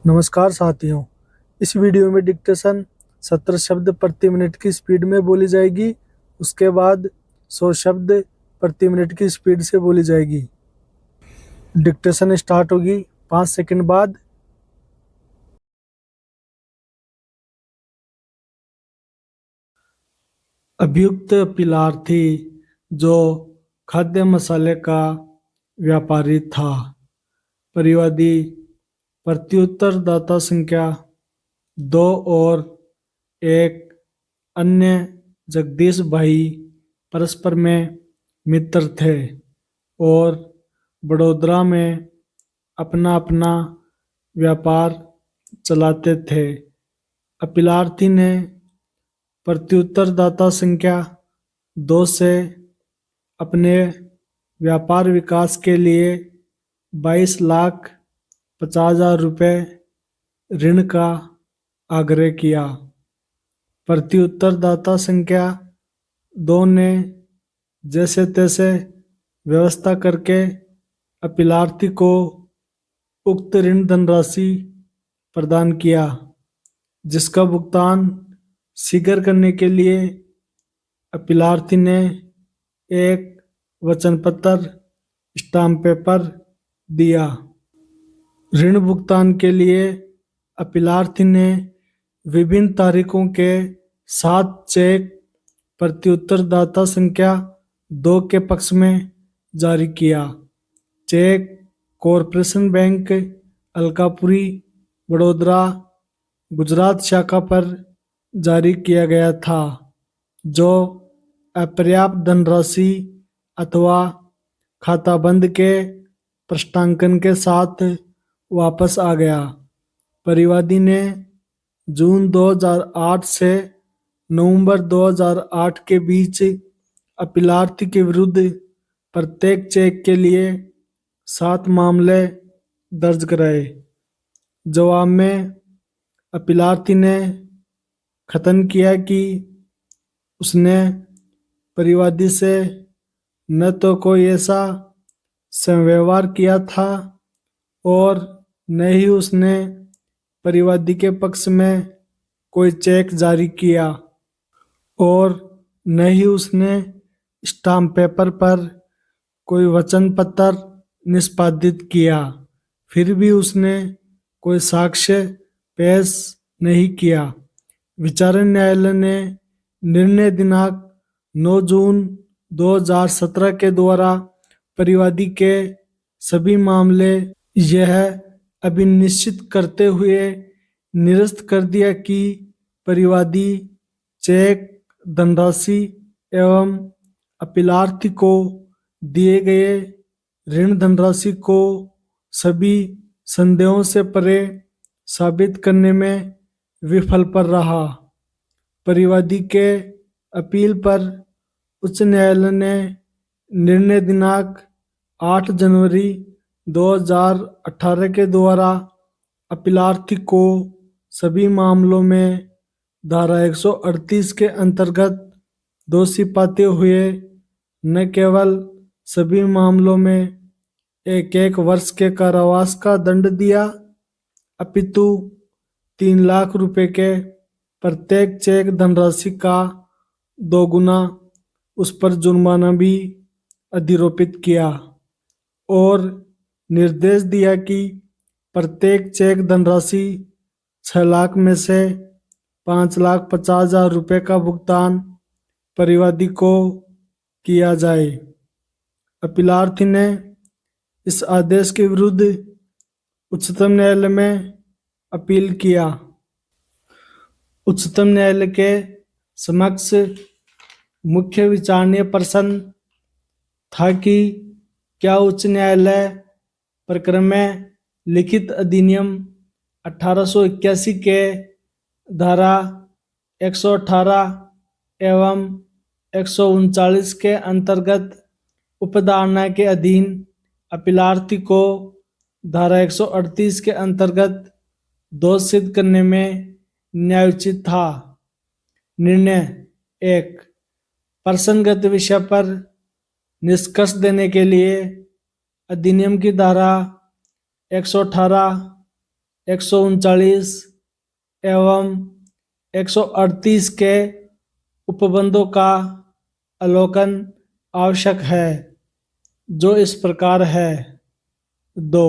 नमस्कार साथियों। इस वीडियो में डिक्टेशन 70 शब्द प्रति मिनट की स्पीड में बोली जाएगी। उसके बाद 100 शब्द प्रति मिनट की स्पीड से बोली जाएगी। डिक्टेशन स्टार्ट होगी 5 सेकंड बाद। अभियुक्त पिलार्थी जो खाद्य मसाले का व्यापारी था। परिवादी प्रत्युत्तरदाता संख्या 2 और एक अन्य जगदीश भाई परस्पर में मित्र थे और बड़ोदरा में अपना अपना व्यापार चलाते थे। अपीलार्थी ने प्रत्युत्तरदाता संख्या 2 से अपने व्यापार विकास के लिए 22,50,000 रुपये ऋण का आग्रह किया। प्रत्युत्तरदाता संख्या 2 ने जैसे तैसे व्यवस्था करके अपीलार्थी को उक्त ऋण धनराशि प्रदान किया, जिसका भुगतान शीघ्र करने के लिए अपीलार्थी ने एक वचन पत्र स्टाम्प पेपर दिया। ऋण भुगतान के लिए अपीलार्थी ने विभिन्न तारीखों के 7 चेक प्रत्युत्तरदाता संख्या 2 के पक्ष में जारी किया। Cheque Corporation Bank Alkapuri Vadodara Gujarat शाखा पर जारी किया गया था, जो अपर्याप्त धनराशि अथवा खाता बंद के प्रश्नांकन के साथ वापस आ गया। परिवादी ने जून 2008 से नवंबर 2008 के बीच अपीलार्थी के विरुद्ध प्रत्येक चेक के लिए 7 मामले दर्ज कराए। जवाब में अपीलार्थी ने कथन किया कि उसने परिवादी से न तो कोई ऐसा संव्यवहार किया था और न ही उसने परिवादी के पक्ष में कोई चेक जारी किया और न ही उसने स्टाम्प पेपर पर कोई वचन पत्र निष्पादित किया। फिर भी उसने कोई साक्ष्य पेश नहीं किया। विचारण न्यायालय ने निर्णय दिनांक 9 जून 2017 के द्वारा परिवादी के सभी मामले यह अभिनिश्चित करते हुए निरस्त कर दिया कि परिवादी चेक धनराशि एवं अपीलार्थी को दिए गए ऋण धनराशि को सभी संदेहों से परे साबित करने में विफल पर रहा। परिवादी के अपील पर उच्च न्यायालय ने निर्णय दिनांक 8 जनवरी 2018 के द्वारा अपीलार्थी को सभी मामलों में धारा 138 के अंतर्गत दोषी पाते हुए न केवल सभी मामलों में 1 वर्ष के कारावास का दंड दिया, अपितु 3 लाख रुपए के प्रत्येक चेक धनराशि का 2 गुना उस पर जुर्माना भी अधिरोपित किया और निर्देश दिया कि प्रत्येक चेक धनराशि 6 लाख में से 5,50,000 रुपये का भुगतान परिवादी को किया जाए। अपीलार्थी ने इस आदेश के विरुद्ध उच्चतम न्यायालय में अपील किया। उच्चतम न्यायालय के समक्ष मुख्य विचारणीय प्रश्न था कि क्या उच्च न्यायालय प्रकरण में लिखित अधिनियम 1881 के धारा 118 एवं 139 के अंतर्गत उपधारणा के अधीन अपीलार्थी को धारा 138 के अंतर्गत दोष सिद्ध करने में न्यायोचित था। निर्णय 1, प्रसंगत विषय पर निष्कर्ष देने के लिए अधिनियम की धारा 118 139 एवं 138 के उपबंधों का अवलोकन आवश्यक है, जो इस प्रकार है। 2.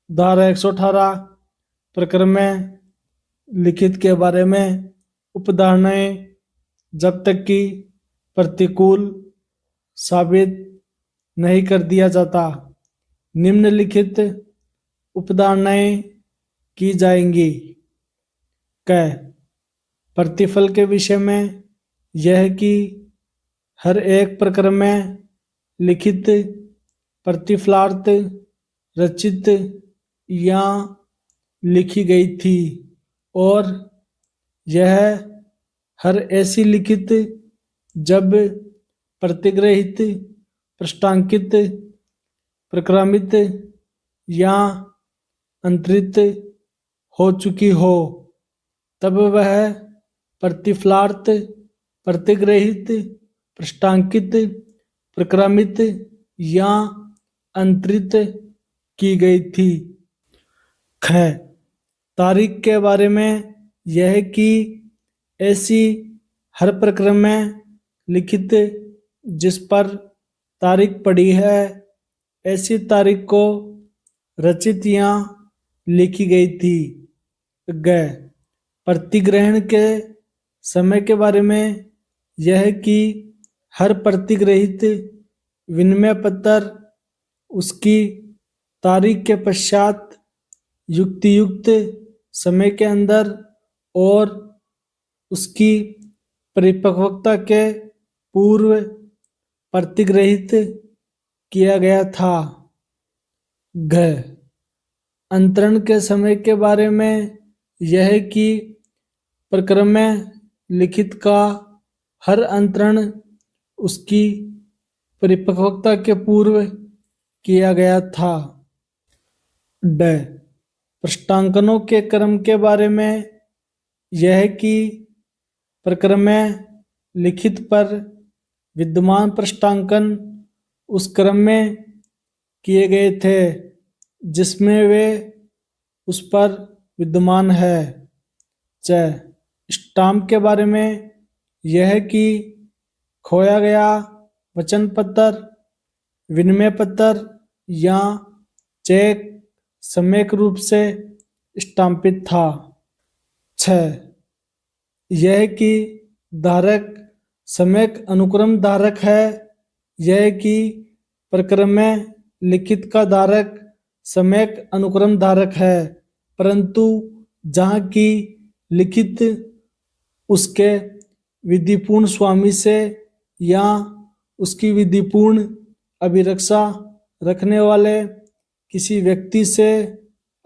धारा 118 प्रकरण में लिखित के बारे में उपधारणाएं जब तक कि प्रतिकूल साबित नहीं कर दिया जाता, निम्नलिखित उपधारणाएं की जाएंगी। क. प्रतिफल के विषय में यह कि हर एक प्रकरण में लिखित प्रतिफलार्थ रचित या लिखी गई थी और यह हर ऐसी लिखित जब प्रतिग्रहित, पृष्ठांकित, प्रक्रमित या अंतरित हो चुकी हो, तब वह प्रतिफलार्थ, प्रतिग्रहित, पृष्ठांकित, प्रक्रमित या अंतरित की गई थी। ख. तारीख के बारे में यह कि ऐसी हर प्रकरण में लिखित जिस पर तारीख पड़ी है, ऐसी तारीख को रचित या लिखी गई थी। ग. प्रतिग्रहण के समय के बारे में यह कि हर प्रतिग्रहित विनिमय पत्र उसकी तारीख के पश्चात युक्तियुक्त समय के अंदर और उसकी परिपक्वता के पूर्व प्रतिग्रहित किया गया था। घ. अंतरण के समय के बारे में यह कि प्रकरण में लिखित का हर अंतरण उसकी परिपक्वता के पूर्व किया गया था। ड. पृष्ठांकनों के क्रम के बारे में यह कि प्रकरण में लिखित पर विद्यमान पृष्ठांकन उस क्रम में किए गए थे जिसमें वे उस पर विद्यमान है। च. स्टाम्प के बारे में यह कि खोया गया वचन पत्र, विनिमय पत्र या चेक सम्यक रूप से स्टाम्पित था। 6. यह कि धारक सम्यक अनुक्रम धारक है। यह कि प्रकरण में लिखित का धारक सम्यक अनुक्रम धारक है, परंतु जहाँ की लिखित उसके विधिपूर्ण स्वामी से या उसकी विधिपूर्ण अभिरक्षा रखने वाले किसी व्यक्ति से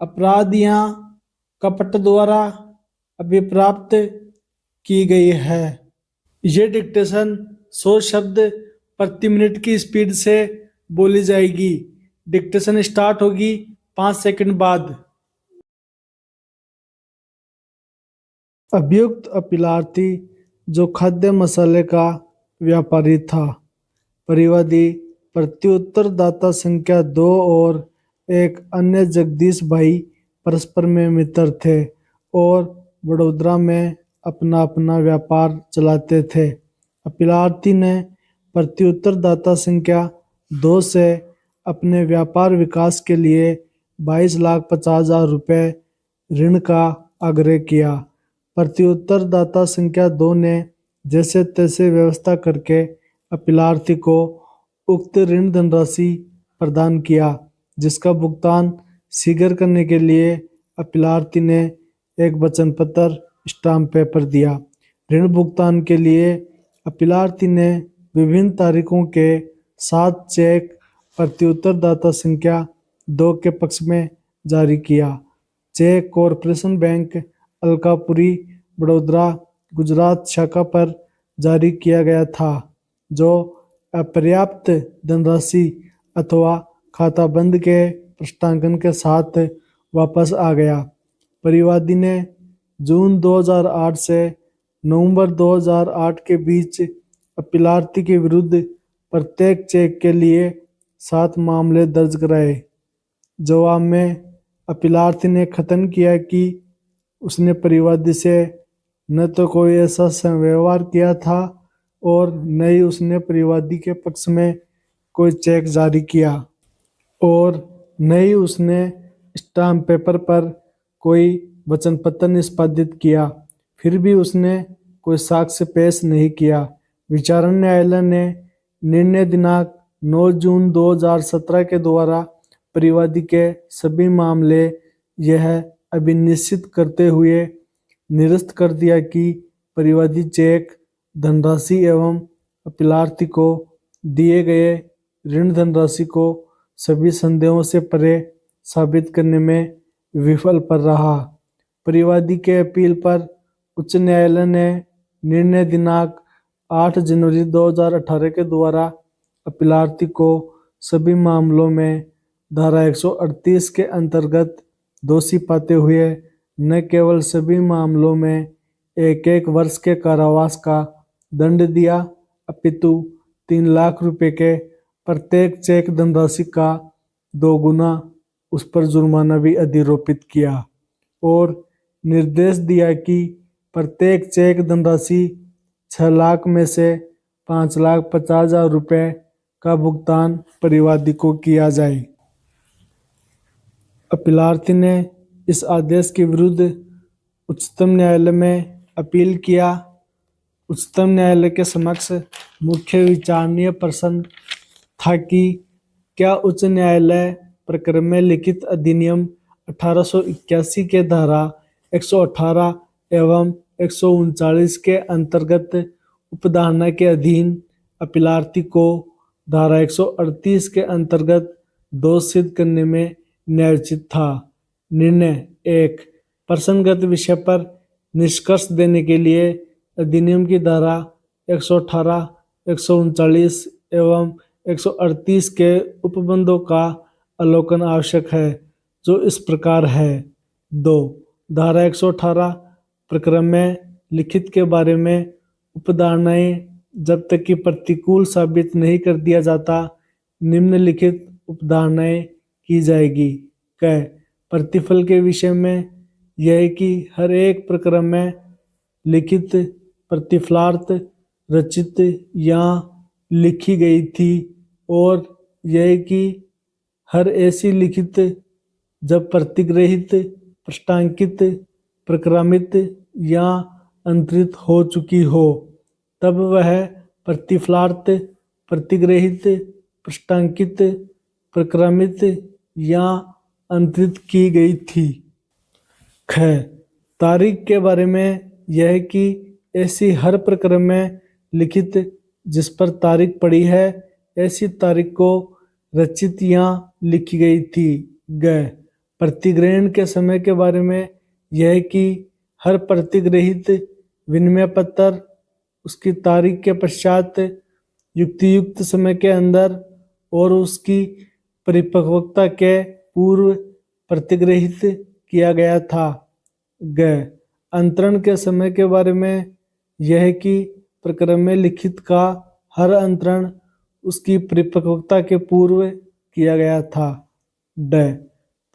अपराध या कपट द्वारा अभिप्राप्त की गई है। ये डिक्टेशन 100 शब्द प्रति मिनट की स्पीड से बोली जाएगी। डिक्टेशन स्टार्ट होगी 5 सेकंड बाद। अभियुक्त अपीलार्थी जो खाद्य मसाले का व्यापारी था। परिवादी प्रत्युत्तरदाता संख्या 2 और एक अन्य जगदीश भाई परस्पर में मित्र थे और वडोदरा में अपना अपना व्यापार चलाते थे। अपीलार्थी ने प्रत्युत्तरदाता संख्या 2 से अपने व्यापार विकास के लिए 22,50,000 रुपये ऋण का आग्रह किया। प्रत्युत्तरदाता संख्या 2 ने जैसे तैसे व्यवस्था करके अपीलार्थी को उक्त ऋण धनराशि प्रदान किया, जिसका भुगतान शीघ्र करने के लिए अपीलार्थी ने एक वचन पत्र स्टाम्प पेपर दिया। ऋण भुगतान के लिए अपीलार्थी ने विभिन्न तारीखों के 7 चेक प्रत्युत्तरदाता संख्या 2 के पक्ष में जारी किया। Cheque Corporation Bank Alkapuri Vadodara Gujarat शाखा पर जारी किया गया था, जो अपर्याप्त धनराशि अथवा खाता बंद के पृष्ठांकन के साथ वापस आ गया। परिवादी ने जून 2008 से नवंबर 2008 के बीच अपीलार्थी के विरुद्ध प्रत्येक चेक के लिए 7 मामले दर्ज कराए। जवाब में अपीलार्थी ने कथन किया कि उसने परिवादी से न तो कोई ऐसा व्यवहार किया था और न ही उसने परिवादी के पक्ष में कोई चेक जारी किया और न ही उसने स्टाम्प पेपर पर कोई वचन पत्र निष्पादित किया। फिर भी उसने कोई साक्ष्य पेश नहीं किया। विचारण न्यायालय ने निर्णय दिनांक 9 जून 2017 के द्वारा परिवादी के सभी मामले यह अभिनिश्चित करते हुए निरस्त कर दिया कि परिवादी चेक धनराशि एवं अपीलार्थी को दिए गए ऋण धनराशि को सभी संदेहों से परे साबित करने में विफल पर रहा। परिवादी के अपील पर उच्च न्यायालय ने निर्णय दिनांक 8 जनवरी 2018 के द्वारा अपीलार्थी को सभी मामलों में धारा 138 के अंतर्गत दोषी पाते हुए न केवल सभी मामलों में 1-1 वर्ष के कारावास का दंड दिया, अपितु 3 लाख रुपए के प्रत्येक चेक धनराशि का 2 गुना उस पर जुर्माना भी अधिरोपित किया और निर्देश दिया कि प्रत्येक चेक धनराशि 6 लाख में से 5,50,000 रुपए का भुगतान परिवादी को किया जाए। अपीलार्थी ने इस आदेश के विरुद्ध उच्चतम न्यायालय में अपील किया। उच्चतम न्यायालय के समक्ष मुख्य विचारणीय प्रश्न था कि क्या उच्च न्यायालय प्रकरण में लिखित अधिनियम 1881 के धारा 118 एवं 139 के अंतर्गत उपधारणा के अधीन अपीलार्थी को धारा 138 के अंतर्गत दोष सिद्ध करने में न्यायोचित था। निर्णय 1 प्रसंगत विषय पर निष्कर्ष देने के लिए अधिनियम की धारा 118, 139 एवं 138 के उपबंधों का अवलोकन आवश्यक है, जो इस प्रकार है। 2 धारा 118 प्रकरण में लिखित के बारे में उपधारणाएं जब तक कि प्रतिकूल साबित नहीं कर दिया जाता, निम्नलिखित उपधारणाएं की जाएगी। क प्रतिफल के विषय में यह कि हर एक प्रकरण में लिखित प्रतिफलार्थ रचित या लिखी गई थी और यह कि हर ऐसी लिखित जब प्रतिग्रहित, पृष्ठांकित, प्रक्रमित या अंतरित हो चुकी हो, तब वह प्रतिफलार्थ प्रतिग्रहित, पृष्ठांकित, प्रक्रमित या अंतरित की गई थी। ख तारीख के बारे में यह कि ऐसी हर प्रकरण में लिखित जिस पर तारीख पड़ी है, ऐसी तारीख को रचित या लिखी गई थी। ग प्रतिग्रहण के समय के बारे में यह कि हर प्रतिग्रहित विनिमय पत्र उसकी तारीख के पश्चात युक्तियुक्त समय के अंदर और उसकी परिपक्वता के पूर्व प्रतिग्रहित किया गया था। ग अंतरण के समय के बारे में यह कि प्रकरण में लिखित का हर अंतरण उसकी परिपक्वता के पूर्व किया गया था। ड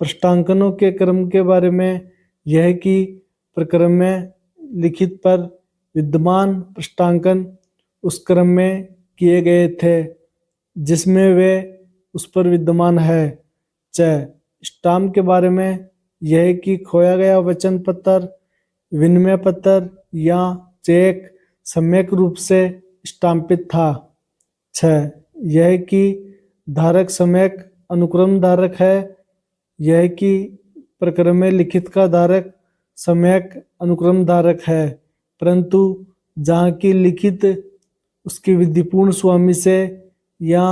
पृष्ठांकनों के क्रम के बारे में यह कि प्रकरण में लिखित पर विद्यमान पृष्ठांकन उस क्रम में किए गए थे जिसमें वे उस पर विद्यमान है। च स्टाम्प के बारे में यह कि खोया गया वचन पत्र, विनिमय पत्र या चेक सम्यक रूप से स्टाम्पित था। 6 यह कि धारक सम्यक अनुक्रम धारक है। यह कि प्रकरण में लिखित का धारक सम्यक अनुक्रम धारक है, परंतु जहाँ की लिखित उसकी विधिपूर्ण स्वामी से या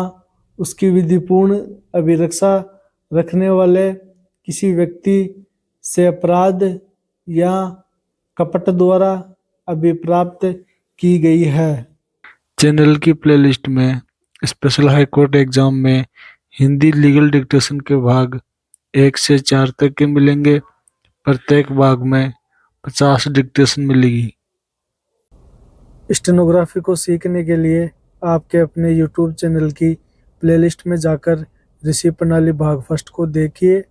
उसकी विधिपूर्ण अभिरक्षा रखने वाले किसी व्यक्ति से अपराध या कपट द्वारा अभिप्राप्त की गई है। चैनल की प्लेलिस्ट में स्पेशल हाई कोर्ट एग्जाम में हिंदी लीगल डिक्टेशन के भाग 1 से 4 तक के मिलेंगे। प्रत्येक भाग में 50 डिक्टेशन मिलेगी। स्टेनोग्राफी को सीखने के लिए आपके अपने YouTube चैनल की प्लेलिस्ट में जाकर ऋषि प्रणाली भाग फर्स्ट को देखिए।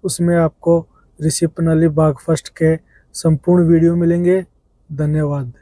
उसमें आपको ऋषि प्रणाली बाघ फर्स्ट के संपूर्ण वीडियो मिलेंगे। धन्यवाद।